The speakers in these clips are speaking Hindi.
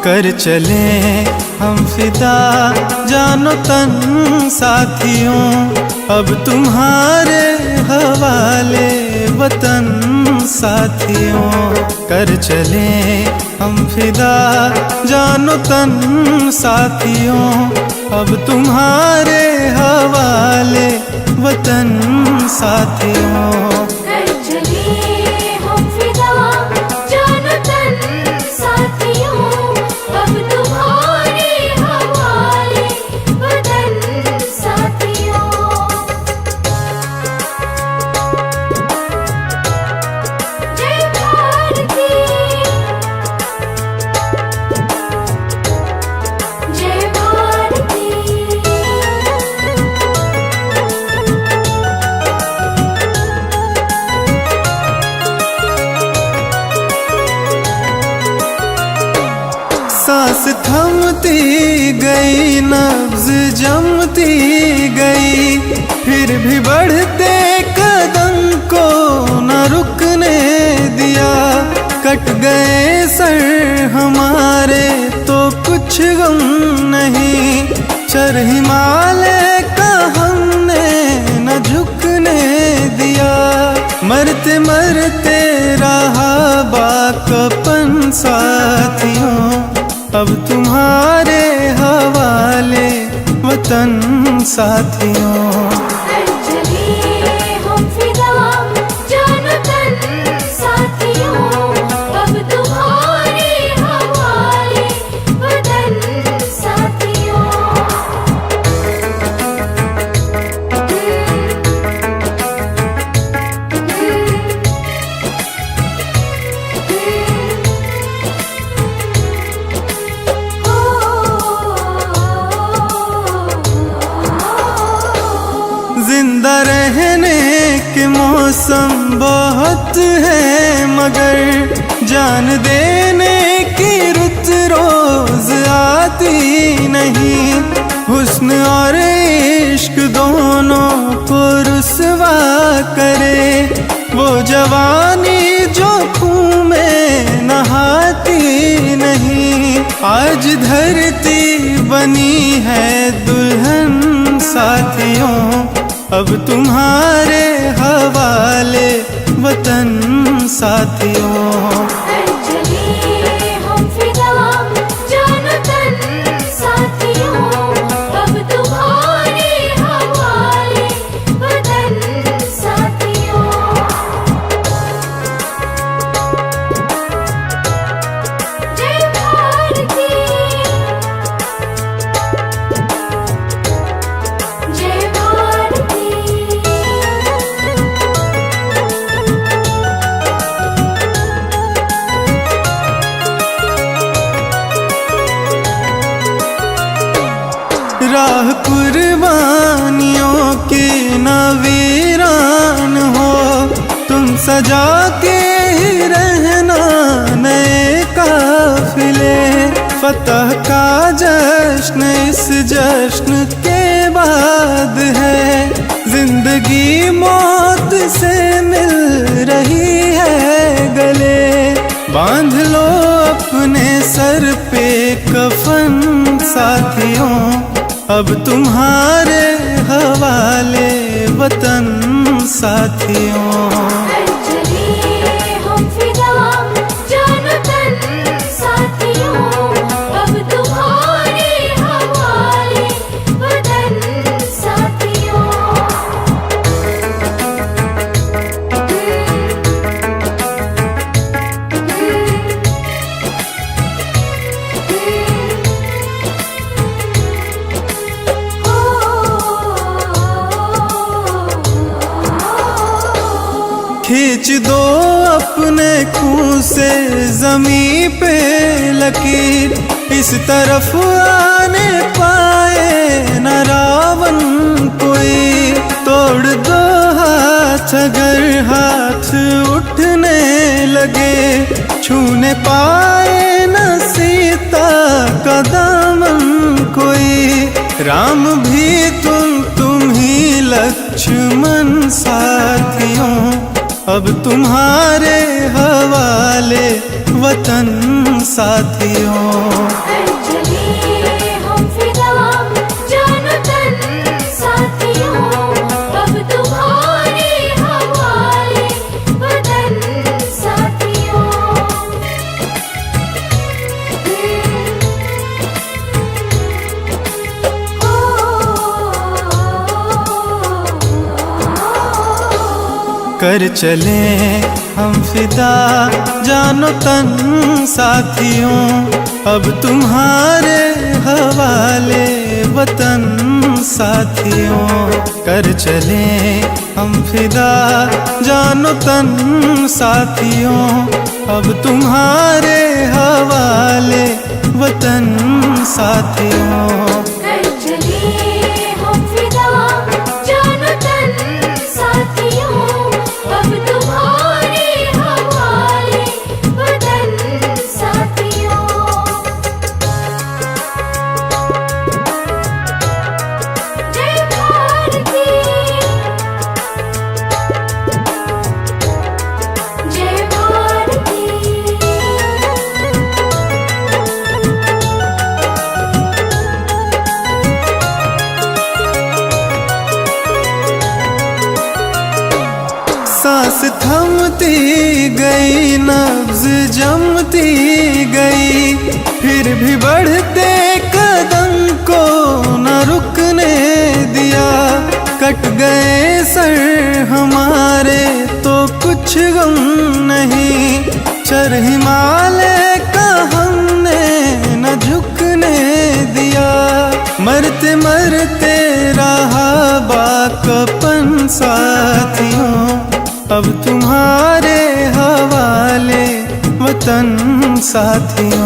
कर चले हम फिदा जानो तन साथियों, अब तुम्हारे हवाले वतन साथियों। कर चले हम फिदा जानो तन साथियों, अब तुम्हारे हवाले वतन साथियों। सांस थमती गई, नब्ज जमती गई, फिर भी बढ़ते कदम को न रुकने दिया। कट गए सर हमारे तो कुछ गम नहीं, चर हिमालय का हमने न झुकने दिया। मरते मरते रहा बाकपन साथियों, अब तुम्हारे हवाले वतन साथियों। जिंदा रहने के मौसम बहुत है, मगर जान देने की रुत रोज आती नहीं। हुस्न और इश्क दोनों को रुसवा करे, वो जवानी जो खून में नहाती नहीं। आज धरती बनी है दुल्हन साथियों, अब तुम्हारे हवाले वतन साथियों। राह कुर्बानियों की न वीरान हो, तुम सजा के ही रहना नए काफिले। फतह का जश्न इस जश्न के बाद है, जिंदगी मौत से मिल रही है गले। बांध लो अपने सर पे कफन साथियों, अब तुम्हारे हवाले वतन साथियों। खींच दो अपने खून से ज़मीं पे लकीर, इस तरफ आने पाए न रावण कोई। तोड़ दो हाथ अगर हाथ उठने लगे, छूने पाए न सीता का दामन कोई। राम भी तुम ही लक्ष्मण साथियों, अब तुम्हारे हवाले वतन साथियों। कर चले हम फिदा जानो तन साथियों, अब तुम्हारे हवाले वतन साथियों। कर चले हम फिदा जानो तन साथियों, अब तुम्हारे हवाले वतन साथियों। सांस थमती गई, नब्ज जमती गई, फिर भी बढ़ते कदम को न रुकने दिया। कट गए सर हमारे तो कुछ गम नहीं, चर हिमालय का हमने न झुकने दिया। मरते मरते रहा बाकपन साथियों, अब तुम्हारे हवाले वतन साथियों।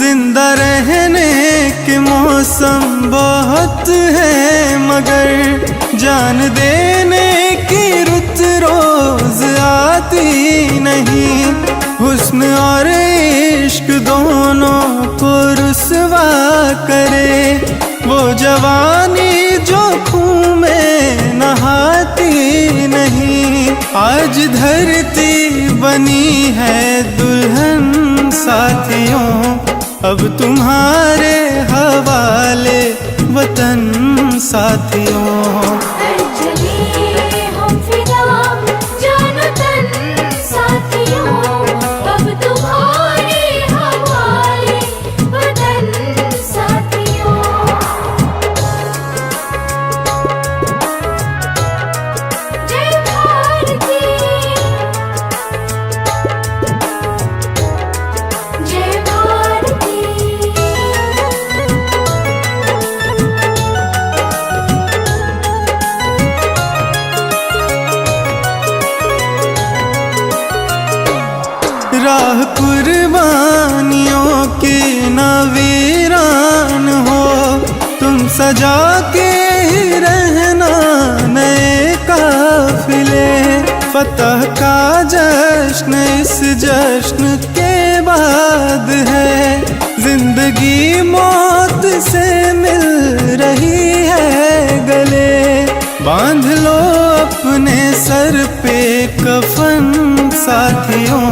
जिंदा रहने के मौसम बहुत है, मगर जान देने की रुत रोज आती नहीं। हुस्न और इश्क दोनों को रुसवा करे, वो जवानी जो खून में नहाती नहीं। आज धरती बनी है दुल्हन साथियों, अब तुम्हारे हवाले वतन साथियों। राह कुर्बानियों की न वीरान हो, तुम सजा के ही रहना नए काफिले। फतह का जश्न इस जश्न के बाद है, जिंदगी मौत से मिल रही है गले। बांध लो अपने सर पे कफन साथियों,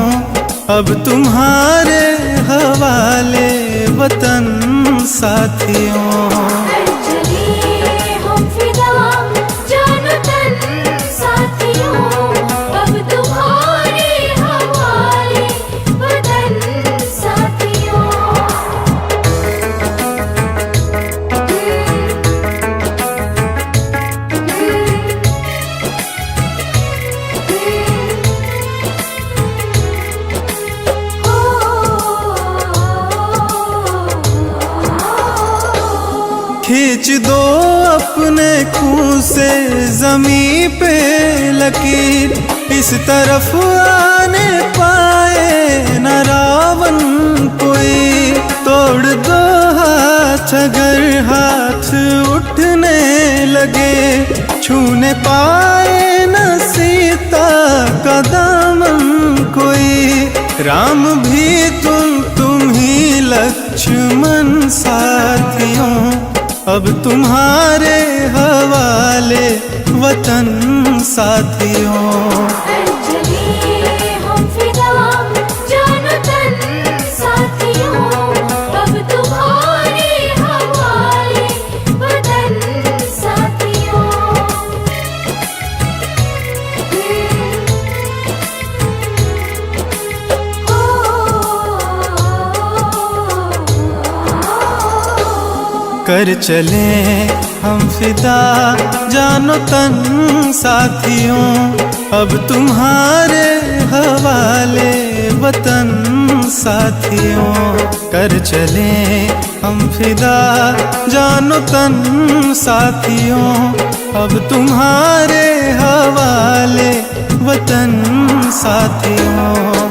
अब तुम्हारे हवाले वतन साथियों। खींच दो अपने खून से जमी पे लकीर, इस तरफ आने पाए न रावण कोई। तोड़ दो हाथ अगर हाथ उठने लगे, छूने पाए न सीता का दामन कोई। राम भी तुम ही लक्ष्मण साथियों, अब तुम्हारे हवाले वतन साथियों। कर चले हम फिदा जानो तन साथियों, अब तुम्हारे हवाले वतन साथियों। कर चले हम फिदा जानो तन साथियों, अब तुम्हारे हवाले वतन साथियों।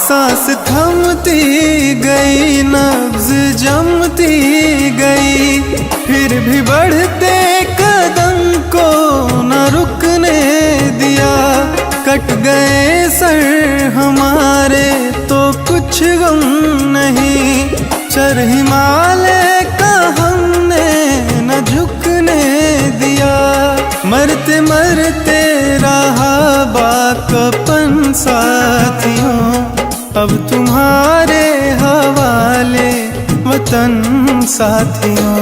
सांस थमती गई, नब्ज जमती गई, फिर भी बढ़ते कदम को न रुकने दिया। कट गए सर हमारे तो कुछ गम नहीं, चर हिमालय का हमने न झुकने दिया। मरते मरते रहा बाकपन साथियों, अब तुम्हारे हवाले वतन साथियों।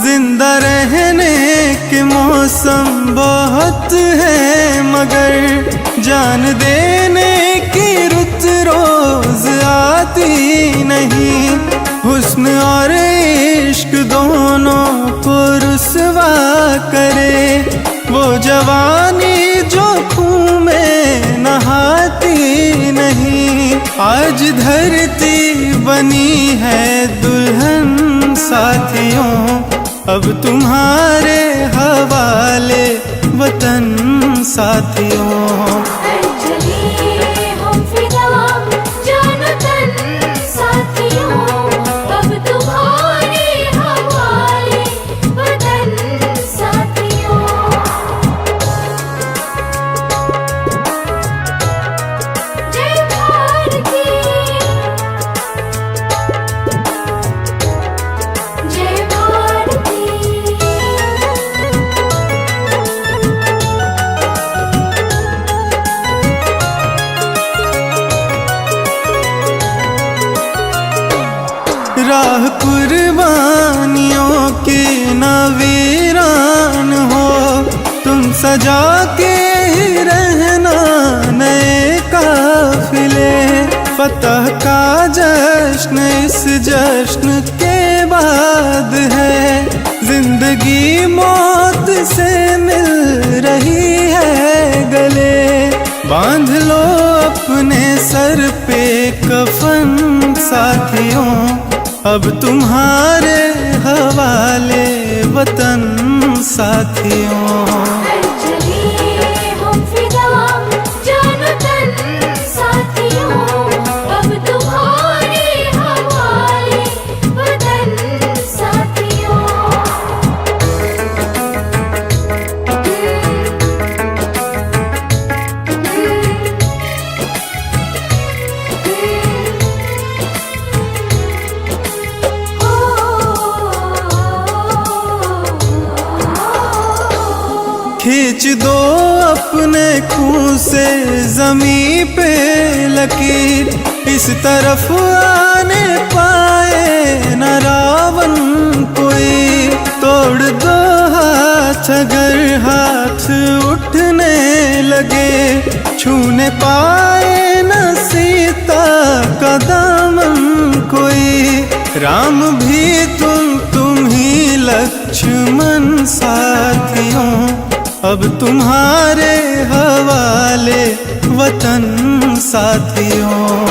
जिंदा रहने के मौसम बहुत है, मगर जान देने की रुत रोज आती नहीं। हुस्न और इश्क दोनों को रुसवा करे, वो जवानी जो खून में नहाती नहीं। आज धरती बनी है दुल्हन साथियों, अब तुम्हारे हवाले वतन साथियों। राह कुर्बानियों की न वीरान हो, तुम सजा के ही रहना नए काफिले। फतह का जश्न इस जश्न के बाद है, जिंदगी मौत से मिल रही है गले। बांध लो अपने सर पे कफन साथियों, अब तुम्हारे हवाले वतन साथियों। खींच दो अपने खून से ज़मीं पे लकीर, इस तरफ आने पाए न रावण कोई। तोड़ दो हाथ अगर हाथ उठने लगे, छूने पाए न सीता का दामन कोई। राम भी तुम ही लक्ष्मण साथियों, अब तुम्हारे हवाले वतन साथियों।